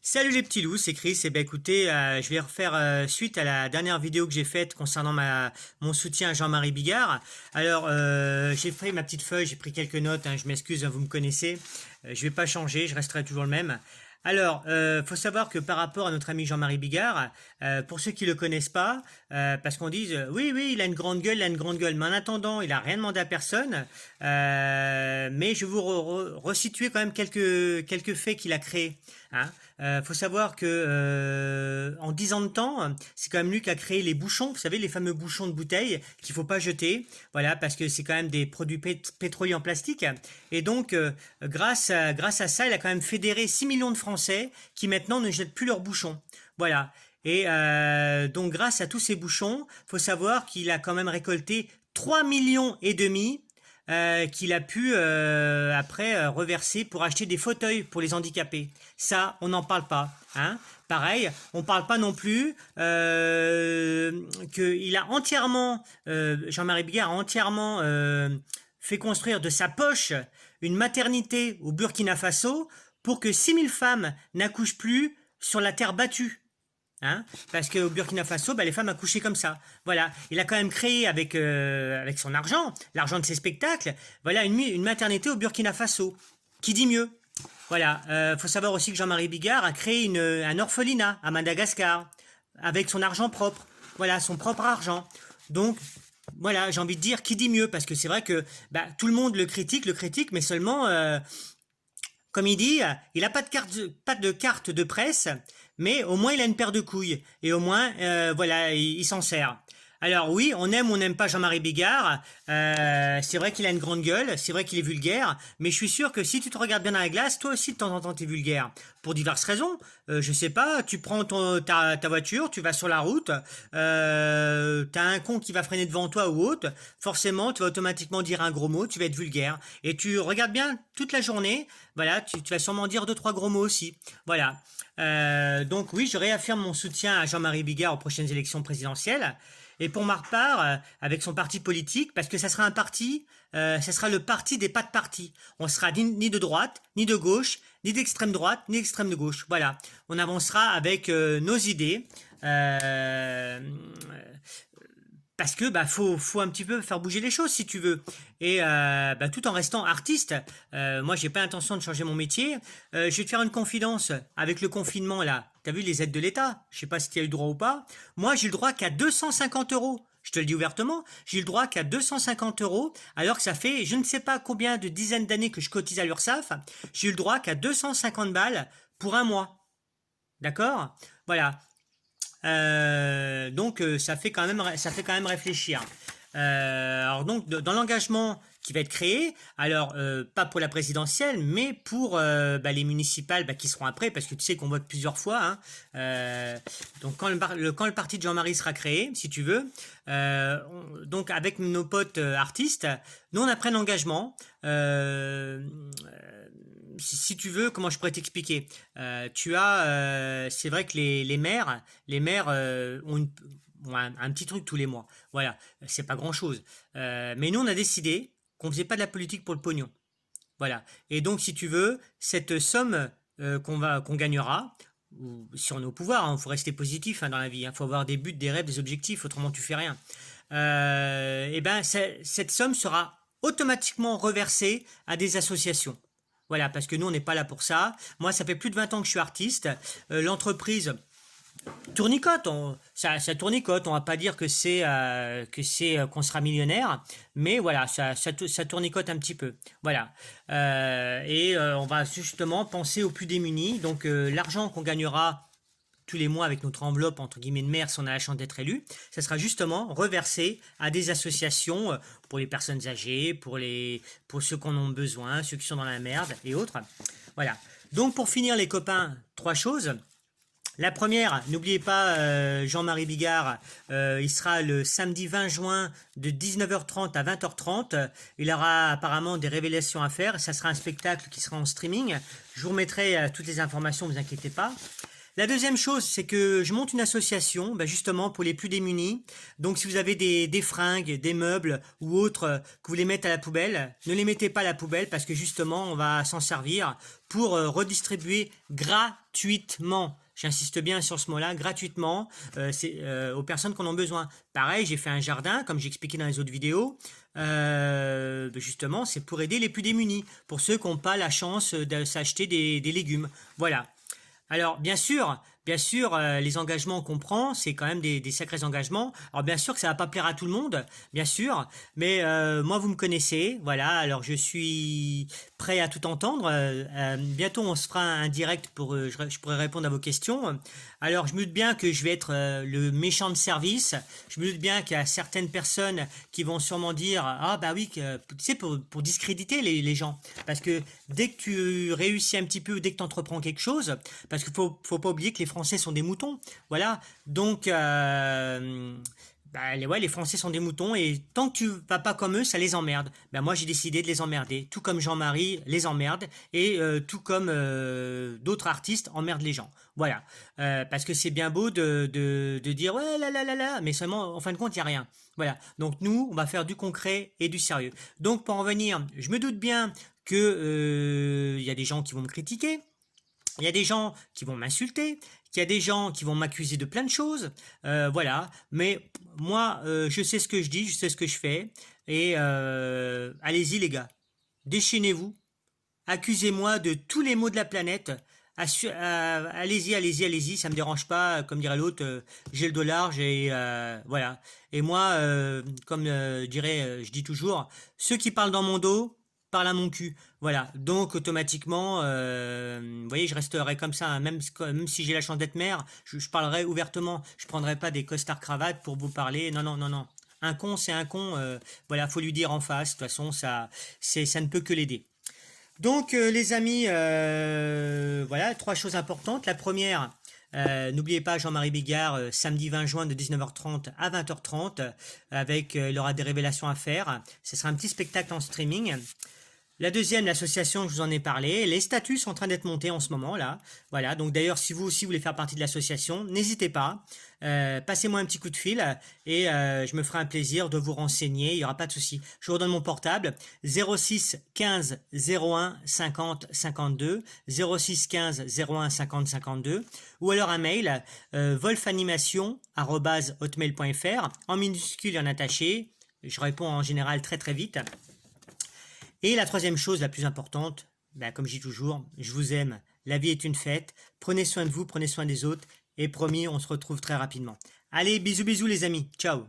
Salut les petits loups, c'est Chris. Et ben écoutez, je vais refaire suite à la dernière vidéo que j'ai faite concernant mon soutien à Jean-Marie Bigard. Alors, j'ai pris ma petite feuille, j'ai pris quelques notes, hein, je m'excuse, hein, vous me connaissez. Je vais pas changer, je resterai toujours le même. Alors, faut savoir que par rapport à notre ami Jean-Marie Bigard, pour ceux qui le connaissent pas, parce qu'on dit oui, oui, il a une grande gueule, il a une grande gueule, mais en attendant, il a rien demandé à personne. Mais je vais vous resituer quand même quelques faits qu'il a créés. Hein. Faut savoir que en 10 ans de temps, c'est quand même lui qui a créé les bouchons, vous savez, les fameux bouchons de bouteilles qu'il faut pas jeter, voilà, parce que c'est quand même des produits pétroliers en plastique. Et donc, grâce à ça, il a quand même fédéré 6 millions de Français qui maintenant ne jettent plus leurs bouchons. Voilà. Et donc, grâce à tous ces bouchons, faut savoir qu'il a quand même récolté 3,5 millions qu'il a pu après reverser pour acheter des fauteuils pour les handicapés. Ça, on n'en parle pas. Hein. Pareil, on parle pas non plus qu'il a entièrement, Jean-Marie Bigard a entièrement fait construire de sa poche une maternité au Burkina Faso pour que 6 000 femmes n'accouchent plus sur la terre battue. Hein, parce qu'au Burkina Faso, les femmes accouchaient comme ça. Voilà, il a quand même créé avec son argent, l'argent de ses spectacles, voilà une maternité au Burkina Faso. Qui dit mieux? Voilà, faut savoir aussi que Jean-Marie Bigard a créé un orphelinat à Madagascar avec son argent propre. Voilà, son propre argent. Donc voilà, j'ai envie de dire qui dit mieux, parce que c'est vrai que tout le monde le critique, mais seulement comme il dit, il n'a pas de carte de presse, mais au moins il a une paire de couilles. Et au moins, voilà, il s'en sert. Alors oui, on aime ou on n'aime pas Jean-Marie Bigard. C'est vrai qu'il a une grande gueule, c'est vrai qu'il est vulgaire, mais je suis sûr que si tu te regardes bien dans la glace, toi aussi de temps en temps tu es vulgaire. Pour diverses raisons. Je sais pas, tu prends ta voiture, tu vas sur la route, t'as un con qui va freiner devant toi ou autre, forcément tu vas automatiquement dire un gros mot, tu vas être vulgaire. Et tu regardes bien toute la journée, voilà, tu vas sûrement dire 2-3 gros mots aussi. Voilà. Donc oui, je réaffirme mon soutien à Jean-Marie Bigard aux prochaines élections présidentielles. Et pour ma part, avec son parti politique, parce que ça sera un parti, ça sera le parti des pas de parti. On sera ni de droite, ni de gauche, ni d'extrême droite, ni d'extrême de gauche. Voilà, on avancera avec nos idées. Parce que faut un petit peu faire bouger les choses si tu veux, et tout en restant artiste. Moi j'ai pas l'intention de changer mon métier. Je vais te faire une confidence. Avec le confinement là, t'as vu les aides de l'État, je sais pas si tu as eu droit ou pas. Moi j'ai le droit qu'à 250 €. Je te le dis ouvertement, j'ai le droit qu'à 250 €, alors que ça fait je ne sais pas combien de dizaines d'années que je cotise à l'URSSAF. J'ai eu le droit qu'à 250 balles pour un mois. D'accord? Voilà. Donc ça fait quand même réfléchir. Alors donc dans l'engagement qui va être créé, alors pas pour la présidentielle, mais pour les municipales qui seront après, parce que tu sais qu'on vote plusieurs fois. Hein. Donc quand le parti de Jean-Marie sera créé, si tu veux, donc avec nos potes artistes, nous on a pris l'engagement. Si tu veux, comment je pourrais t'expliquer? C'est vrai que les maires ont un petit truc tous les mois. Voilà, c'est pas grand-chose. Mais nous, on a décidé qu'on faisait pas de la politique pour le pognon. Voilà. Et donc, si tu veux, cette somme qu'on gagnera, si on est au pouvoir, il faut rester positif dans la vie. Il faut avoir des buts, des rêves, des objectifs, autrement tu fais rien. Cette somme sera automatiquement reversée à des associations. Voilà, parce que nous, on n'est pas là pour ça. Moi, ça fait plus de 20 ans que je suis artiste. L'entreprise tournicote, ça tournicote. On va pas dire que c'est qu'on sera millionnaire, mais voilà, ça tournicote un petit peu. Voilà, on va justement penser aux plus démunis. Donc, l'argent qu'on gagnera tous les mois avec notre enveloppe entre guillemets de maire si on a la chance d'être élu, ça sera justement reversé à des associations pour les personnes âgées, pour ceux qui en ont besoin, ceux qui sont dans la merde et autres. Voilà. Donc pour finir les copains, 3 choses. La première, n'oubliez pas Jean-Marie Bigard, il sera le samedi 20 juin de 19h30 à 20h30. Il aura apparemment des révélations à faire. Ça sera un spectacle qui sera en streaming. Je vous remettrai toutes les informations, ne vous inquiétez pas. La deuxième chose, c'est que je monte une association, justement pour les plus démunis. Donc si vous avez des fringues, des meubles ou autres que vous les mettez à la poubelle, ne les mettez pas à la poubelle parce que justement on va s'en servir pour redistribuer gratuitement. J'insiste bien sur ce mot-là, gratuitement, aux personnes qui en ont besoin. Pareil, j'ai fait un jardin, comme j'ai expliqué dans les autres vidéos. Justement, c'est pour aider les plus démunis, pour ceux qui n'ont pas la chance de s'acheter des légumes. Voilà. Alors, bien sûr, les engagements qu'on prend, c'est quand même des sacrés engagements. Alors, bien sûr que ça va pas plaire à tout le monde, bien sûr, mais moi, vous me connaissez, voilà. Alors, je suis prêt à tout entendre. Bientôt, on se fera un direct pour, je pourrai répondre à vos questions. Alors, je me doute bien que je vais être le méchant de service. Je me doute bien qu'il y a certaines personnes qui vont sûrement dire, ah bah oui, tu sais, pour discréditer les gens, parce que dès que tu réussis un petit peu, dès que tu entreprends quelque chose, parce qu'il faut pas oublier que les Français sont des moutons, voilà. Donc, les Français sont des moutons et tant que tu vas pas comme eux, ça les emmerde. Moi, j'ai décidé de les emmerder, tout comme Jean-Marie les emmerde et tout comme d'autres artistes emmerdent les gens. Voilà, parce que c'est bien beau de dire ouais là, mais seulement en fin de compte il y a rien. Voilà, donc nous, on va faire du concret et du sérieux. Donc pour en venir, je me doute bien que y a des gens qui vont me critiquer. Il y a des gens qui vont m'insulter, il y a des gens qui vont m'accuser de plein de choses, voilà. Mais moi, je sais ce que je dis, je sais ce que je fais, et allez-y les gars, déchaînez-vous, accusez-moi de tous les maux de la planète, allez-y, ça me dérange pas, comme dirait l'autre, j'ai le dos large et voilà. Et moi, comme je dis toujours, ceux qui parlent dans mon dos parlent à mon cul. Voilà, donc automatiquement, vous voyez, je resterai comme ça, hein. Même si j'ai la chance d'être maire, je parlerai ouvertement, je prendrai pas des costards cravates pour vous parler, non. Un con, c'est un con, voilà, faut lui dire en face, de toute façon, ça ne peut que l'aider. Donc les amis, voilà, 3 choses importantes. La première, n'oubliez pas Jean-Marie Bigard, samedi 20 juin de 19h30 à 20h30, avec il aura des révélations à faire. Ce sera un petit spectacle en streaming. La deuxième, l'association, je vous en ai parlé. Les statuts sont en train d'être montés en ce moment là. Voilà, donc d'ailleurs, si vous aussi voulez faire partie de l'association, n'hésitez pas. Passez-moi un petit coup de fil et je me ferai un plaisir de vous renseigner. Il n'y aura pas de souci. Je vous redonne mon portable 06 15 01 50 52 06 15 01 50 52 ou alors un mail wolfanimation@hotmail.fr en minuscule et en attaché. Je réponds en général très très vite. Et la troisième chose, la plus importante, comme je dis toujours, je vous aime, la vie est une fête, prenez soin de vous, prenez soin des autres, et promis, on se retrouve très rapidement. Allez, bisous les amis, ciao.